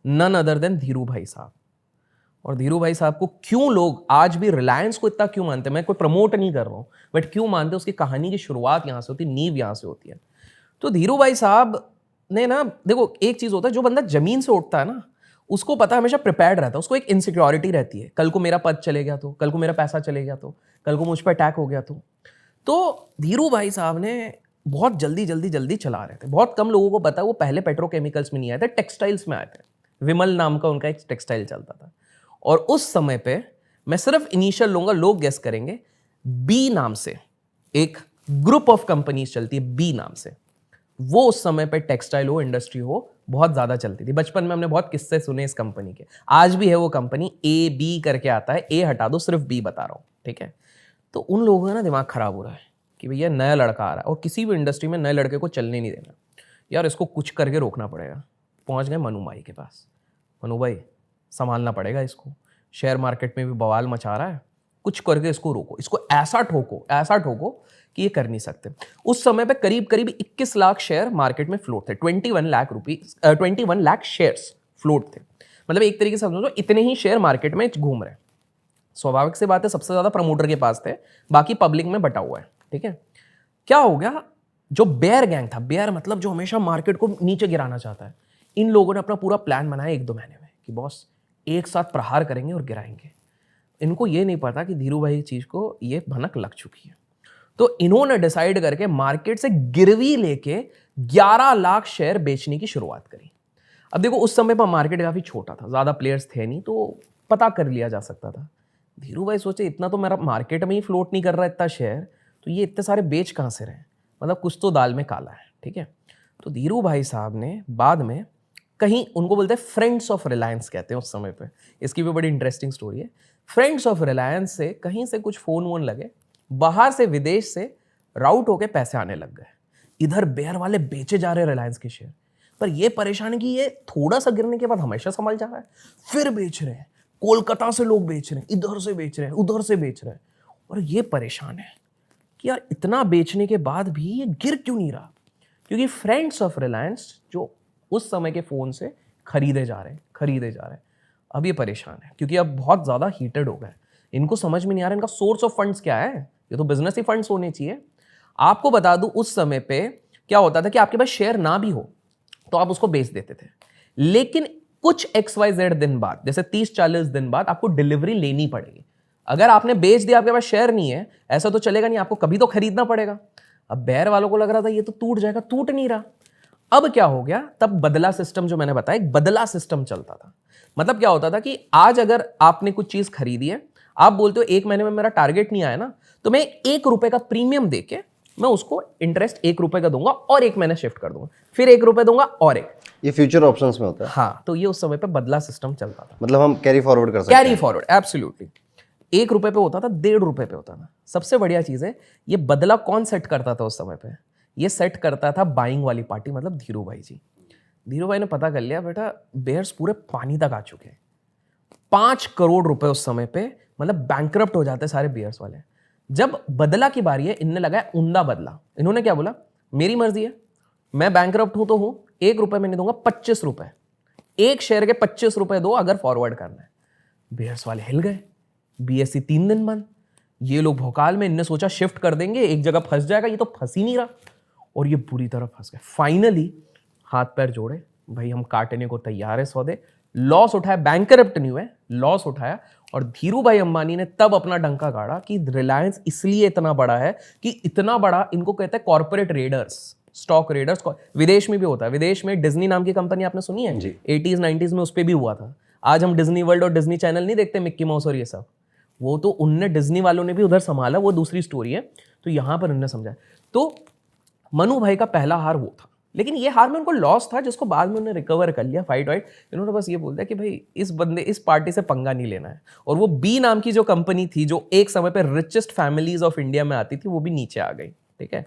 None other than Dhiru भाई साहब। और धीरू भाई साहब को क्यों लोग आज भी रिलायंस को इतना क्यों मानते हैं, मैं कोई प्रमोट नहीं कर रहा हूं, बट क्यों मानते हैं, उसकी कहानी की शुरुआत यहां से होती है, नींव यहां से होती है। तो धीरू भाई साहब ने ना, देखो एक चीज होता है, जो बंदा जमीन से उठता है ना, उसको पता हमेशा प्रिपेयर्ड रहता है, उसको एक इनसिक्योरिटी रहती है, कल को मेरा पद चले गया तो, कल को मेरा पैसा चले गया तो, कल को मुझ पर अटैक हो गया तो धीरू भाई साहब ने बहुत जल्दी जल्दी जल्दी चला रहे थे। बहुत कम लोगों को पता है वो पहले पेट्रोकेमिकल्स में नहीं आए थे, टेक्सटाइल्स में आए थे। विमल नाम का उनका एक टेक्सटाइल चलता था। और उस समय पे मैं सिर्फ इनिशियल लूंगा, लोग गेस करेंगे, बी नाम से एक ग्रुप ऑफ कंपनीज चलती है, बी नाम से। वो उस समय पे टेक्सटाइल हो, इंडस्ट्री हो, बहुत ज्यादा चलती थी। बचपन में हमने बहुत किस्से सुने इस कंपनी के। आज भी है वो कंपनी, ए बी करके आता है, ए हटा दो, सिर्फ बी बता रहा हूं, ठीक है। तो उन लोगों का ना दिमाग खराब हो रहा है कि भैया नया लड़का आ रहा है, और किसी भी इंडस्ट्री में नए लड़के को चलने नहीं देना यार, इसको कुछ करके रोकना पड़ेगा। पहुंच गए मनु भाई के पास। मनु भाई, संभालना पड़ेगा इसको, शेयर मार्केट में भी बवाल मचा रहा है, कुछ करके इसको रोको, इसको ऐसा ठोको कि ये कर नहीं सकते। उस समय पे करीब करीब 21 लाख शेयर मार्केट में फ्लोट थे, 21 लाख शेयर्स फ्लोट थे। मतलब एक तरीके से समझो इतने ही शेयर मार्केट में घूम रहे हैं। स्वाभाविक सी बात है, सबसे ज्यादा प्रमोटर के पास थे, बाकी पब्लिक में बटा हुआ है, ठीक है। क्या हो गया, जो बेयर गैंग था, बेयर मतलब जो हमेशा मार्केट को नीचे गिराना चाहता है, इन लोगों ने अपना पूरा प्लान बनाया 1-2 महीने में कि बॉस एक साथ प्रहार करेंगे और गिराएंगे। इनको ये नहीं पता कि धीरू भाई चीज को ये भनक लग चुकी है। तो इन्होंने डिसाइड करके मार्केट से गिरवी लेके 11 लाख शेयर बेचने की शुरुआत करी। अब देखो उस समय पर मार्केट काफी छोटा था, ज्यादा प्लेयर्स थे नहीं, तो पता कर लिया जा सकता था। धीरू भाई सोचे इतना तो मेरा मार्केट में ही फ्लोट नहीं कर रहा इतना शेयर, तो ये इतने सारे बेच कहां से रहे, मतलब कुछ तो दाल में काला है, ठीक है। तो धीरू भाई साहब ने बाद में कहीं, उनको बोलते हैं फ्रेंड्स ऑफ रिलायंस कहते हैं उस समय पे, इसकी भी बड़ी इंटरेस्टिंग स्टोरी है। फ्रेंड्स ऑफ रिलायंस से कहीं से कुछ फोन वोन लगे, बाहर से विदेश से राउट होके पैसे आने लग गए। इधर बेयर वाले बेचे जा रहे रिलायंस के शेयर, पर ये परेशान कि ये थोड़ा सा गिरने के बाद हमेशा संभल जा रहा है, फिर बेच रहे हैं, कोलकाता से लोग बेच रहे हैं, इधर से बेच रहे हैं, उधर से बेच रहे हैं। और ये परेशान है कि यार इतना बेचने के बाद भी ये गिर क्यों नहीं रहा, क्योंकि फ्रेंड्स ऑफ रिलायंस जो उस समय के फोन से खरीदे जा रहे हैं, अब ये परेशान है क्योंकि अब बहुत ज्यादा हीटेड हो गए। इनको समझ में नहीं आ रहा इनका सोर्स ऑफ फंड्स क्या है, ये तो बिजनेस ही फंड्स होने चाहिए। आपको बता दूं उस समय पे क्या होता था कि आपके पास शेयर ना भी हो तो आप उसको बेच देते थे, लेकिन कुछ XYZ दिन बाद, जैसे 30-40 दिन बाद आपको डिलीवरी लेनी पड़ेगी। अगर आपने बेच दिया, आपके पास शेयर नहीं है, ऐसा तो चलेगा नहीं, आपको कभी तो खरीदना पड़ेगा। अब बेयर वालों को लग रहा था ये तो टूट जाएगा, टूट नहीं रहा। अब क्या हो गया, तब बदला सिस्टम, जो मैंने बताया, एक बदला सिस्टम चलता था। मतलब क्या होता था कि आज अगर आपने कुछ चीज खरीदी है, आप बोलते हो 1 महीने में मेरा टारगेट नहीं आया ना, तो मैं 1 रुपए का प्रीमियम देके मैं उसको इंटरेस्ट 1 रुपए का दूंगा और 1 महीने शिफ्ट कर दूंगा, फिर 1 रुपए दूंगा और 1। ये फ्यूचर ऑप्शंस में होता है। हाँ, तो ये उस समय पे बदला सिस्टम चलता था। मतलब हम कैरी फॉरवर्ड कर सकते हैं। Carry forward, absolutely. 1 रुपए पे होता था, 1.5 रुपए पे होता था। सबसे बढ़िया चीज है, ये बदला कौन सेट करता था उस समय पे, ये सेट करता था बाइंग वाली पार्टी, मतलब धीरू भाई जी। धीरू भाई ने पता कर लिया बेटा बेयर्स पूरे पानी तक आ चुके हैं, 5 करोड़ रुपए उस समय पे, मतलब बैंकरप्ट हो जाते सारे बेयर्स वाले। जब बदला की बारी है, इनने लगाया उम्दा बदला। इन्होंने क्या बोला, मेरी मर्जी है, मैं बैंकरप्ट हूं तो हूं, 1 रुपए में नहीं दूंगा, 25 रुपए, एक शेयर के 25 रुपए दो अगर फॉरवर्ड करना है। बेयर्स वाले हिल गए, BSE 3 दिन बंद, ये लोग भोकाल में, इनने सोचा शिफ्ट कर देंगे, एक जगह फंस जाएगा, ये तो फंस ही नहीं रहा, और ये बुरी तरह फंस गए। फाइनली हाथ पैर जोड़े, भाई हम काटने को तैयार है सौदे, लॉस उठाया, बैंकरप्ट नहीं हुए, लॉस उठाया। और धीरू भाई अंबानी ने तब अपना डंका गाड़ा कि रिलायंस इसलिए इतना बड़ा है कि इतना बड़ा, इनको कहते हैं कॉर्पोरेट रेडर्स, स्टॉक रेडर्स। विदेश में भी होता है, विदेश में डिज्नी नाम की कंपनी आपने सुनी है, 80s 90s में उस पर भी हुआ था। आज हम डिज्नी वर्ल्ड और डिज्नी चैनल नहीं देखते, मिक्की माउस और ये सब, वो तो उनने, डिज्नी वालों ने भी उधर संभाला, वो दूसरी स्टोरी है। तो यहां पर उन्होंने समझा। तो मनु भाई का पहला हार वो था, लेकिन ये हार में उनको लॉस था, जिसको बाद में उन्होंने रिकवर कर लिया, फाइट वाइट। इन्होंने बस ये बोल दिया कि भाई इस पार्टी से पंगा नहीं लेना है। और वो बी नाम की जो कंपनी थी, जो एक समय पे रिचेस्ट फैमिलीज ऑफ इंडिया में आती थी, वो भी नीचे आ गई, ठीक है।